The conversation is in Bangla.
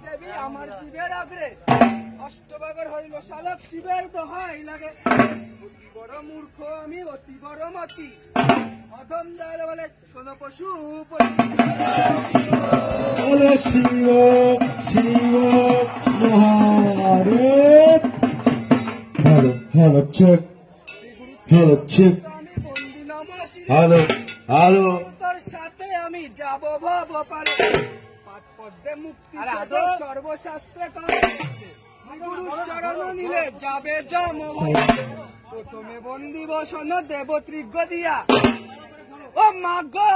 দেবী আমার জীবের আগ্রে অষ্টবাগর হইল শালক শিবের দোহাই লাগে। অতি বড় মূর্খ আমি, অতি বড় মতি, অধম দয়াল বলে কোন পশু শিব শিব মহাদেব। Hello hello check, hello check, আমি বন্দি নম হ্যালো হ্যালো। তোর সাথে আমি যাব ভব পারে, পাঁচ পদ্মে মুক্তি সর্বশাস্ত্রে করে, গুরু চরণ নিলে যাবে জম। প্রথমে বন্দি বসন দেব ত্রিজ্ঞ দিয়া, ও মা গো